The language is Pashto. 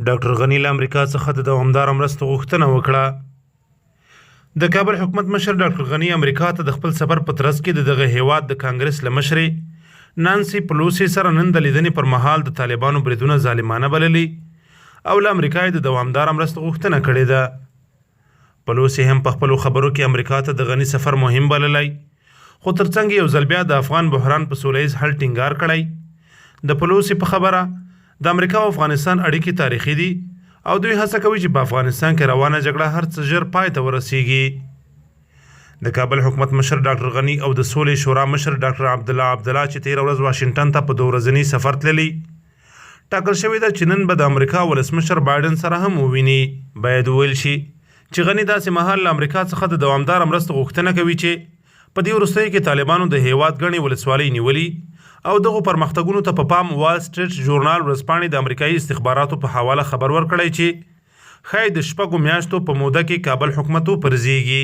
ډاکټر غني له امریکا څخه د دوامداره مرستو غوښتنه وکړه. د کابل حکومت مشر ډاکټر غني امریکا ته د خپل سفر په ترڅ کې دغه هیواد د کانګرس له مشرې نانسي پلوسي سره نن د لیدنې پر مهال د طالبانو بریدونه ظالمانه بللي او له امریکا د دوامداره مرستو غوښتنه کړې ده. پلوسي هم په خپلو خبرو کې امریکا ته د غني سفر مهم بللی، خو ترڅنګ یو ځل بیا د افغان بحران په سوله ییز حل ټینګار کړی. د پلوسي په خبره د امریکا او افغانستان اړیکې تاریخي دي او دوی هڅه کوي چې په افغانستان کې روانه جګړه هر څه ژر پای ته ورسیږي. د کابل حکومت مشر ډاکټر غني او د سولې شورا مشر ډاکټر عبدالله چې 13 ورځ واشنگټن ته په 2 ورځني سفر تللی، ټاکل شوې ده چې نن به د امریکا ولسمشر بایډن سره هم وویني. باید وویل شي چې غني داسې مهال له امریکا څخه د دوامداره مرستو غوښتنه کوي چې په دې وروستیو کې طالبانو د هیواد ګڼې ولسوالۍ نیولي او دغو پرمختګونو ته په پام وال سټریټ ژورنال ورځپاڼې د امریکایي استخباراتو په حواله خبر ورکړی چې ښایي د 6 میاشتو په موده کې کابل حکومت وپرځېږي.